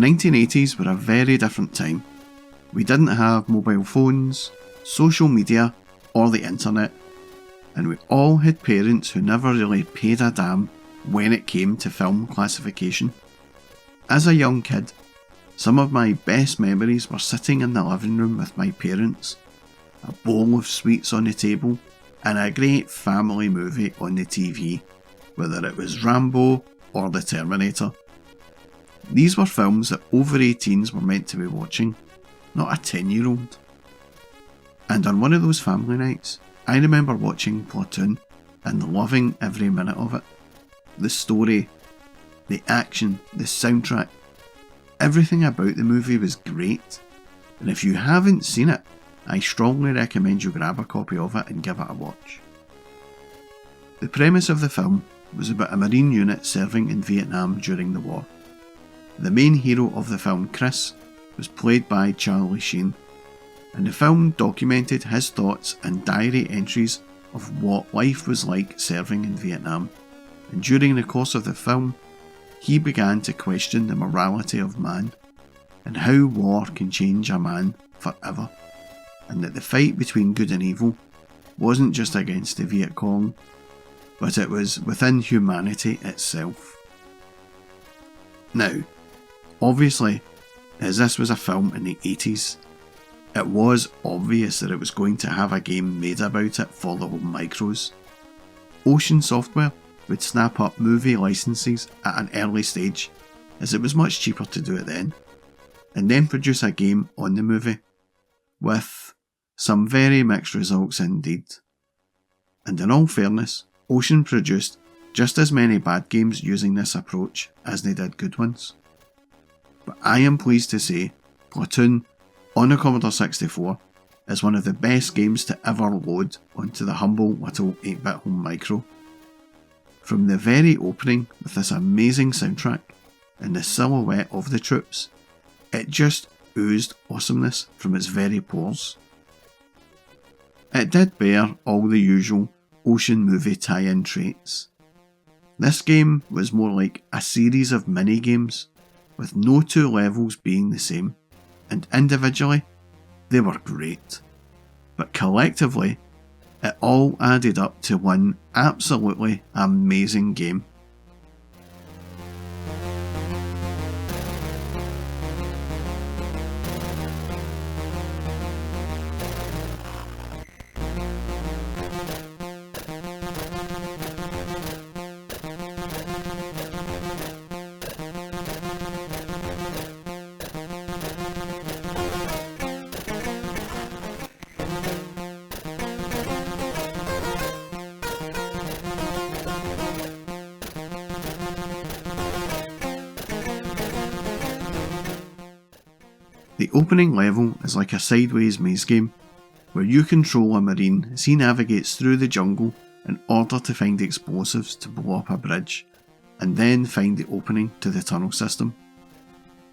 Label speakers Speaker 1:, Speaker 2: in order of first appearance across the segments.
Speaker 1: 1980s were a very different time. We didn't have mobile phones, social media, or the internet, and we all had parents who never really paid a damn when it came to film classification. As a young kid, some of my best memories were sitting in the living room with my parents, a bowl of sweets on the table, and a great family movie on the TV, whether it was Rambo or The Terminator. These were films that over 18s were meant to be watching, not a 10-year-old. And on one of those family nights, I remember watching Platoon and loving every minute of it. The story, the action, the soundtrack, everything about the movie was great. And if you haven't seen it, I strongly recommend you grab a copy of it and give it a watch. The premise of the film was about a Marine unit serving in Vietnam during the war. The main hero of the film, Chris, was played by Charlie Sheen, and the film documented his thoughts and diary entries of what life was like serving in Vietnam, and during the course of the film, he began to question the morality of man, and how war can change a man forever, and that the fight between good and evil wasn't just against the Viet Cong, but it was within humanity itself. Now, obviously, as this was a film in the 80s, it was obvious that it was going to have a game made about it for the home micros. Ocean Software would snap up movie licenses at an early stage, as it was much cheaper to do it then, and then produce a game on the movie, with some very mixed results indeed. And in all fairness, Ocean produced just as many bad games using this approach as they did good ones. But I am pleased to say Platoon on the Commodore 64 is one of the best games to ever load onto the humble little 8-bit home micro. From the very opening with this amazing soundtrack and the silhouette of the troops, it just oozed awesomeness from its very pores. It did bear all the usual Ocean movie tie-in traits. This game was more like a series of mini-games, with no two levels being the same, and individually, they were great. But collectively, it all added up to one absolutely amazing game. The opening level is like a sideways maze game, where you control a marine as he navigates through the jungle in order to find explosives to blow up a bridge, and then find the opening to the tunnel system.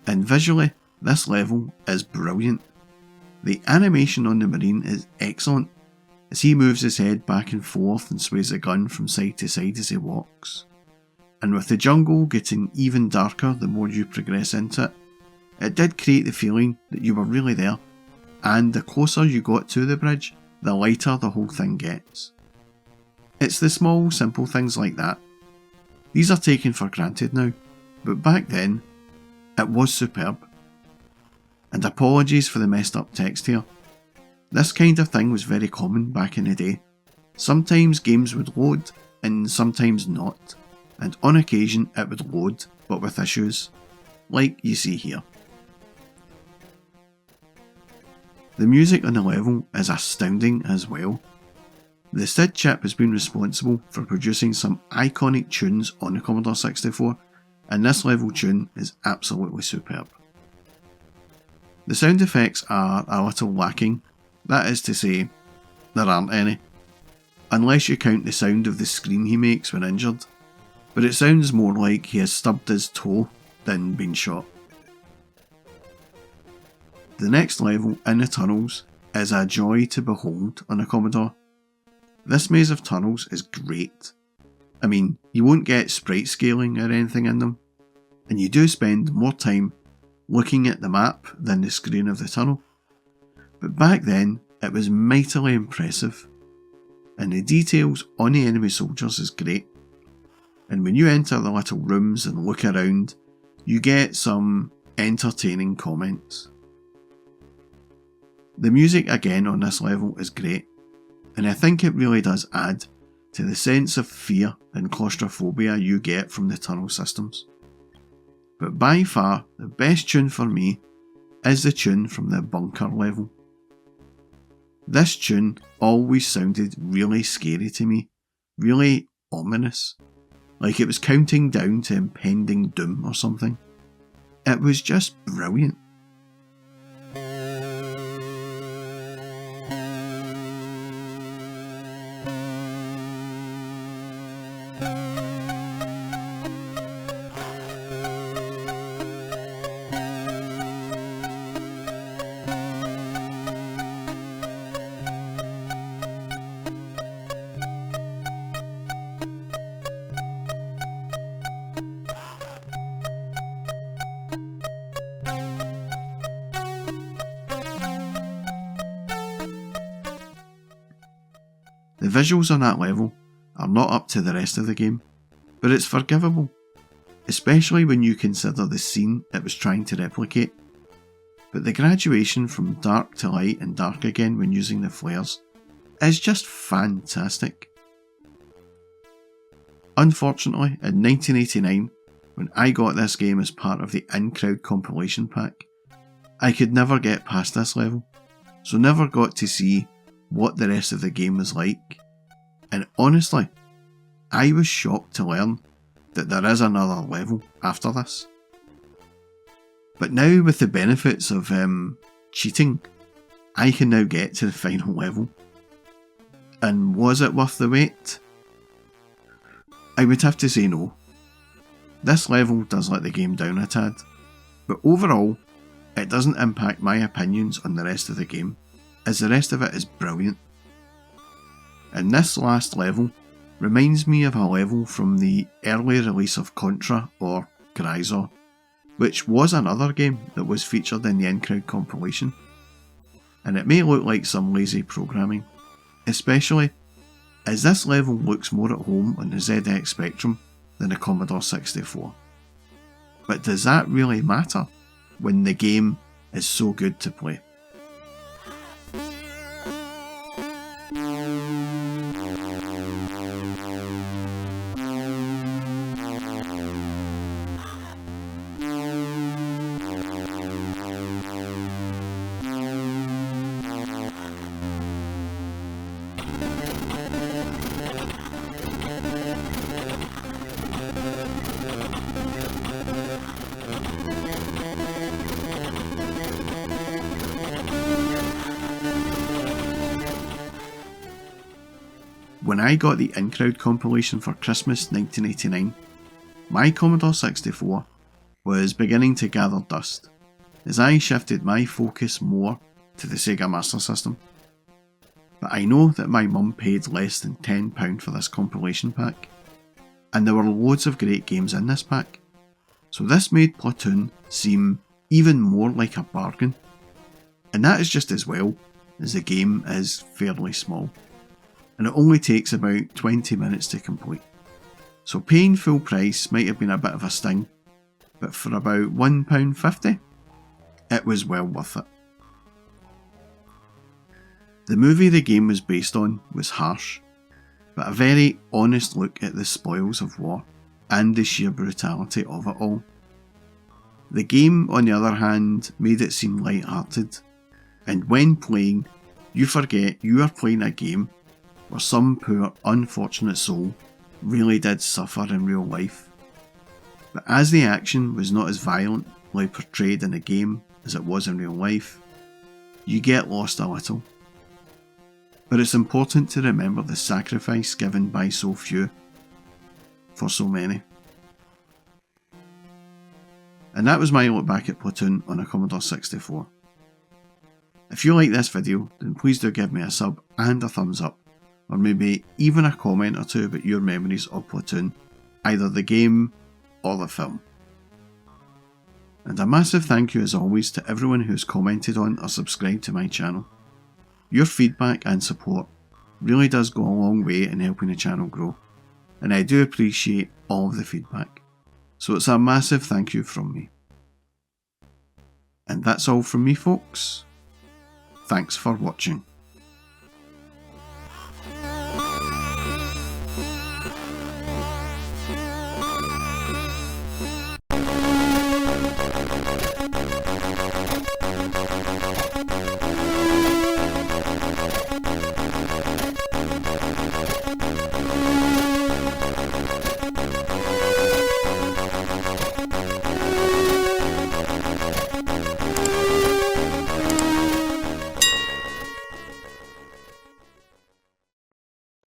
Speaker 1: And visually, this level is brilliant. The animation on the marine is excellent, as he moves his head back and forth and sways the gun from side to side as he walks. And with the jungle getting even darker the more you progress into it, it did create the feeling that you were really there, and the closer you got to the bridge, the lighter the whole thing gets. It's the small, simple things like that. These are taken for granted now, but back then, it was superb. And apologies for the messed up text here. This kind of thing was very common back in the day. Sometimes games would load, and sometimes not, and on occasion it would load, but with issues, like you see here. The music on the level is astounding as well. The SID chip has been responsible for producing some iconic tunes on the Commodore 64, and this level tune is absolutely superb. The sound effects are a little lacking, that is to say, there aren't any, unless you count the sound of the scream he makes when injured, but it sounds more like he has stubbed his toe than been shot. The next level, in the tunnels, is a joy to behold on a Commodore. This maze of tunnels is great. I mean, you won't get sprite scaling or anything in them, and you do spend more time looking at the map than the screen of the tunnel. But back then, it was mightily impressive, and the details on the enemy soldiers is great. And when you enter the little rooms and look around, you get some entertaining comments. The music again on this level is great, and I think it really does add to the sense of fear and claustrophobia you get from the tunnel systems. But by far, the best tune for me is the tune from the bunker level. This tune always sounded really scary to me, really ominous, like it was counting down to impending doom or something. It was just brilliant. The visuals on that level are not up to the rest of the game, but it's forgivable, especially when you consider the scene it was trying to replicate. But the graduation from dark to light and dark again when using the flares is just fantastic. Unfortunately, in 1989, when I got this game as part of the in-crowd compilation pack, I could never get past this level, so never got to see what the rest of the game was like, and honestly, I was shocked to learn that there is another level after this. But now with the benefits of cheating, I can now get to the final level. And was it worth the wait? I would have to say no. This level does let the game down a tad, but overall, it doesn't impact my opinions on the rest of the game, as the rest of it is brilliant. And this last level reminds me of a level from the early release of Contra or Gryzor, which was another game that was featured in the in-crowd compilation. And it may look like some lazy programming, especially as this level looks more at home on the ZX Spectrum than the Commodore 64. But does that really matter when the game is so good to play? When I got the in-crowd compilation for Christmas 1989, my Commodore 64 was beginning to gather dust as I shifted my focus more to the Sega Master System. But I know that my mum paid less than £10 for this compilation pack, and there were loads of great games in this pack, so this made Platoon seem even more like a bargain. And that is just as well, as the game is fairly small, and it only takes about 20 minutes to complete. So paying full price might have been a bit of a sting, but for about £1.50, it was well worth it. The movie the game was based on was harsh, but a very honest look at the spoils of war and the sheer brutality of it all. The game, on the other hand, made it seem light-hearted, and when playing, you forget you are playing a game where some poor, unfortunate soul really did suffer in real life. But as the action was not as violently portrayed in the game as it was in real life, you get lost a little. But it's important to remember the sacrifice given by so few for so many. And that was my look back at Platoon on a Commodore 64. If you like this video, then please do give me a sub and a thumbs up, or maybe even a comment or two about your memories of Platoon, either the game or the film. And a massive thank you as always to everyone who's commented on or subscribed to my channel. Your feedback and support really does go a long way in helping the channel grow, and I do appreciate all of the feedback. So it's a massive thank you from me. And that's all from me, folks. Thanks for watching.